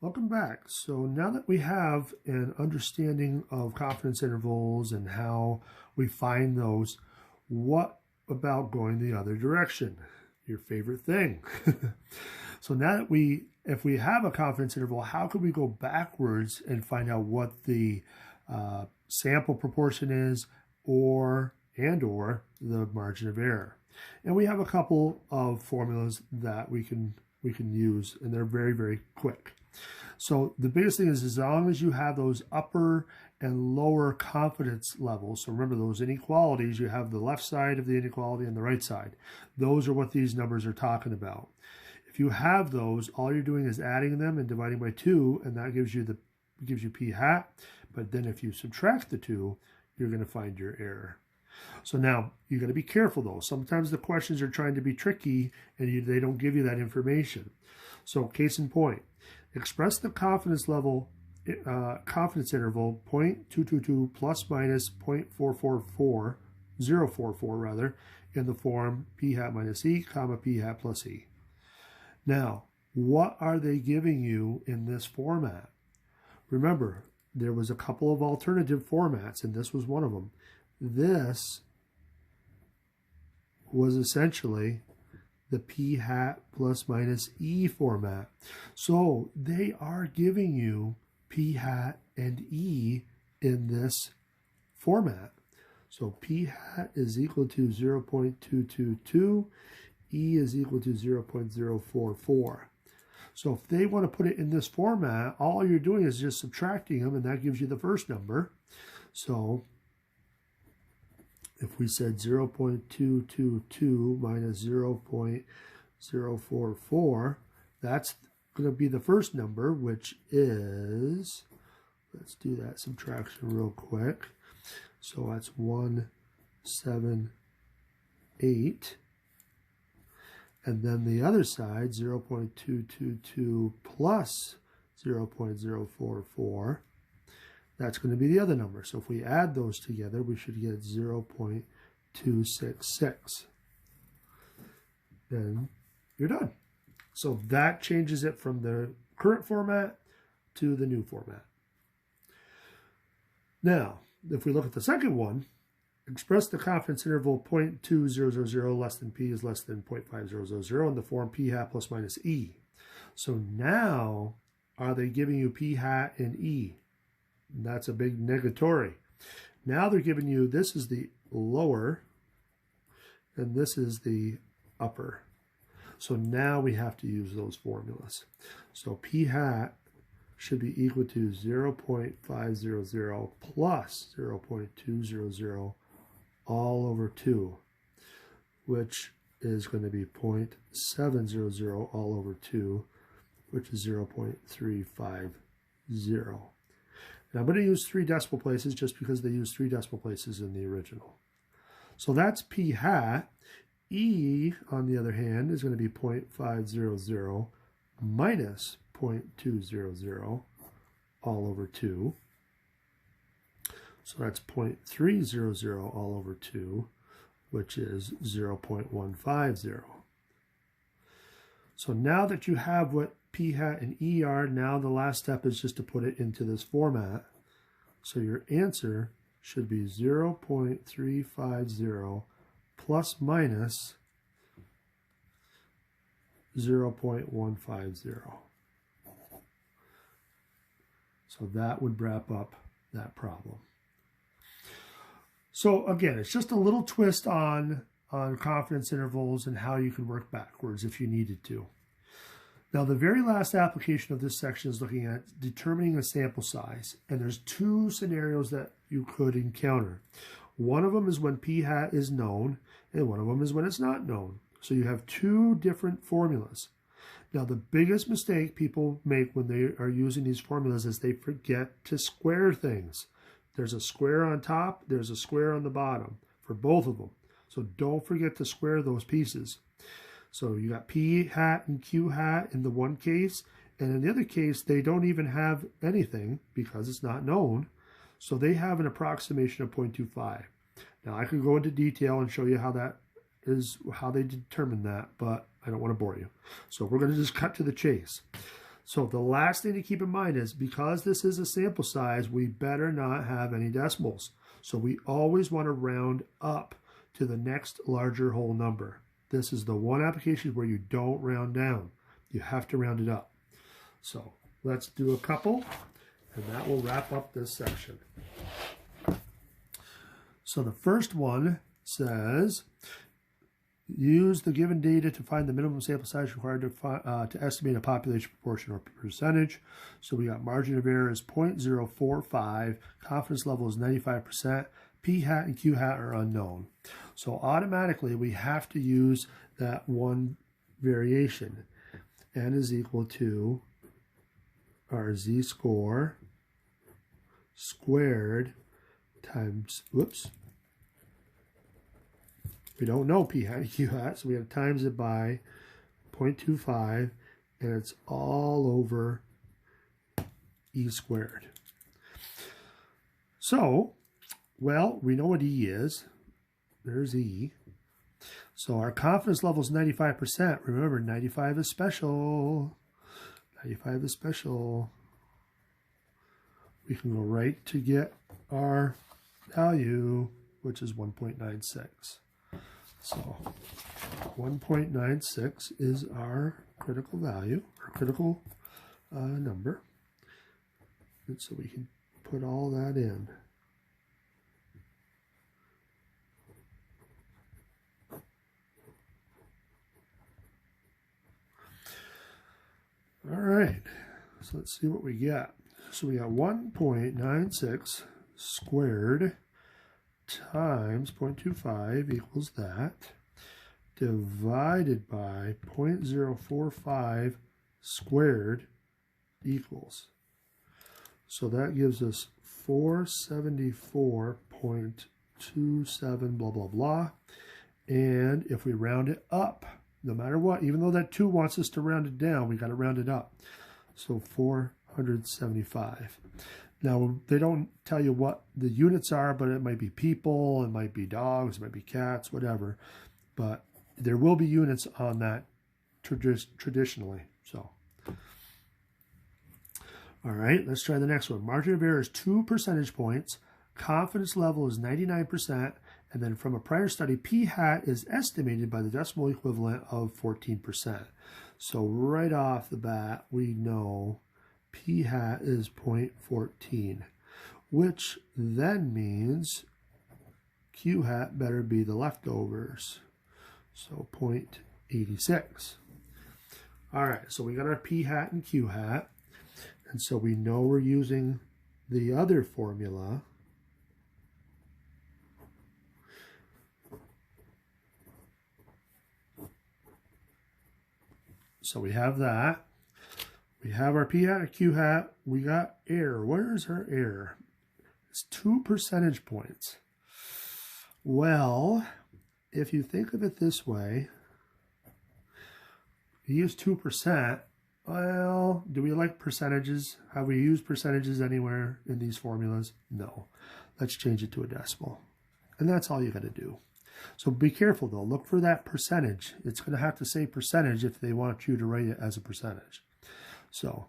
Welcome back. So now that we have an understanding of confidence intervals and how we find those, what about going the other direction? Your favorite thing. So now that if we have a confidence interval, how could we go backwards and find out what the sample proportion is or the margin of error? And we have a couple of formulas that we can use, and they're very, very quick. So the biggest thing is as long as you have those upper and lower confidence levels, so remember those inequalities, you have the left side of the inequality and the right side. Those are what these numbers are talking about. If you have those, all you're doing is adding them and dividing by 2, and that gives you p hat. But then if you subtract the 2, you're going to find your error. So now you got to be careful though. Sometimes the questions are trying to be tricky and they don't give you that information. So case in point, express the confidence level, confidence interval 0.222 plus minus 0.444, 044 rather, in the form p hat minus e, comma p hat plus e. Now, what are they giving you in this format? Remember, there was a couple of alternative formats, and this was one of them. This was essentially the p hat plus minus e format. So they are giving you p hat and e in this format. So p hat is equal to 0.222, e is equal to 0.044. So if they want to put it in this format, all you're doing is just subtracting them, and that gives you the first number. So if we said 0.222 minus 0.044, that's going to be the first number, which is, let's do that subtraction real quick. So that's 178. And then the other side, 0.222 plus 0.044, that's going to be the other number. So if we add those together, we should get 0.266. Then you're done. So that changes it from the current format to the new format. Now, if we look at the second one, express the confidence interval 0.2000 less than p is less than 0.5000 in the form p hat plus minus e. So now, are they giving you p hat and e? That's a big negatory. Now they're giving you, this is the lower, and this is the upper. So now we have to use those formulas. So p hat should be equal to 0.500 plus 0.200 all over 2, which is going to be 0.700 all over 2, which is 0.350. And I'm going to use 3 decimal places just because they use 3 decimal places in the original. So that's p hat. E, on the other hand, is going to be 0.500 minus 0.200 all over 2. So that's 0.300 all over 2, which is 0.150. So now that you have what p hat and e are, now the last step is just to put it into this format. So your answer should be 0.350 plus minus 0.150. So that would wrap up that problem. So again, it's just a little twist on confidence intervals and how you can work backwards if you needed to. Now, the very last application of this section is looking at determining a sample size. And there's 2 scenarios that you could encounter. One of them is when p hat is known, and one of them is when it's not known. So you have 2 different formulas. Now, the biggest mistake people make when they are using these formulas is they forget to square things. There's a square on top, there's a square on the bottom for both of them. So don't forget to square those pieces. So you got p hat and q hat in the one case, and in the other case, they don't even have anything because it's not known. So they have an approximation of 0.25. Now I could go into detail and show you how they determine that, but I don't want to bore you. So we're going to just cut to the chase. So the last thing to keep in mind is because this is a sample size, we better not have any decimals. So we always want to round up to the next larger whole number. This is the one application where you don't round down. You have to round it up. So let's do a couple, and that will wrap up this section. So the first one says, use the given data to find the minimum sample size required to estimate a population proportion or percentage. So we got margin of error is 0.045, confidence level is 95%, p hat and q hat are unknown. So automatically we have to use that one variation. N is equal to our z-score squared times, whoops, we don't know p hat and q hat, so we have to times it by 0.25, and it's all over e squared. So, well, we know what E is. There's E. So our confidence level is 95%. Remember, 95 is special. 95 is special. We can go right to get our value, which is 1.96. So 1.96 is our critical value, our critical number. And so we can put all that in. All right, so let's see what we get. So we got 1.96 squared times 0.25 equals that, divided by 0.045 squared equals. So that gives us 474.27 blah, blah, blah. And if we round it up, no matter what, even though that 2 wants us to round it down, we got to round it up. So 475. Now, they don't tell you what the units are, but it might be people, it might be dogs, it might be cats, whatever. But there will be units on that traditionally. So, all right, let's try the next one. Margin of error is 2 percentage points. Confidence level is 99%. And then from a prior study, p hat is estimated by the decimal equivalent of 14%. So right off the bat, we know p hat is 0.14, which then means q hat better be the leftovers. So 0.86. All right, so we got our p hat and q hat. And so we know we're using the other formula. So we have that. We have our p hat and q hat. We got error. Where is our error? It's 2 percentage points. Well, if you think of it this way, you use 2%. Well, do we like percentages? Have we used percentages anywhere in these formulas? No. Let's change it to a decimal. And that's all you got to do. So be careful though. Look for that percentage. It's going to have to say percentage if they want you to write it as a percentage. So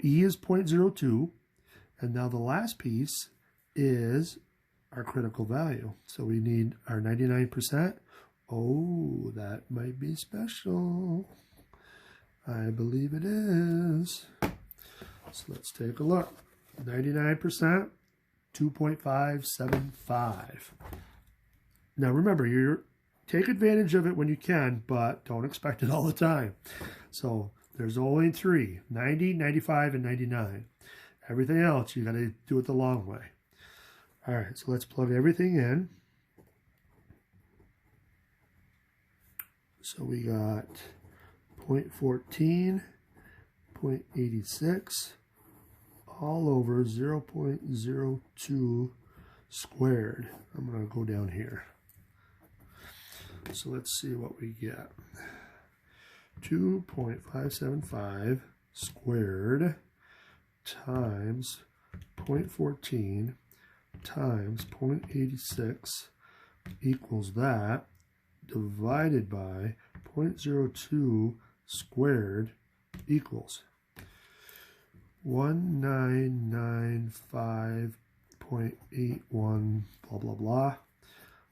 E is 0.02. And now the last piece is our critical value. So we need our 99%. Oh, that might be special. I believe it is. So let's take a look. 99%, 2.575. Now remember, take advantage of it when you can, but don't expect it all the time. So there's only 3, 90, 95, and 99. Everything else, you got to do it the long way. All right, so let's plug everything in. So we got 0.14, 0.86, all over 0.02 squared. I'm going to go down here. So let's see what we get. 2.575 squared times 0.14 times 0.86 equals that, divided by 0.02 squared equals. 1995.81 blah blah blah.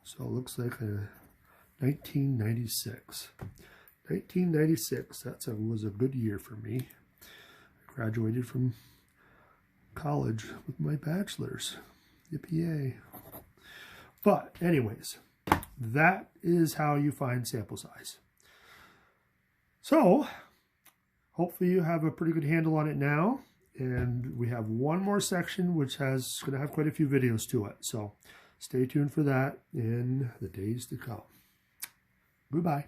So it looks like a 1996. 1996, was a good year for me. I graduated from college with my bachelor's. Yippee-yay. But anyways, that is how you find sample size. So hopefully you have a pretty good handle on it now. And we have one more section which is going to have quite a few videos to it. So stay tuned for that in the days to come. Goodbye.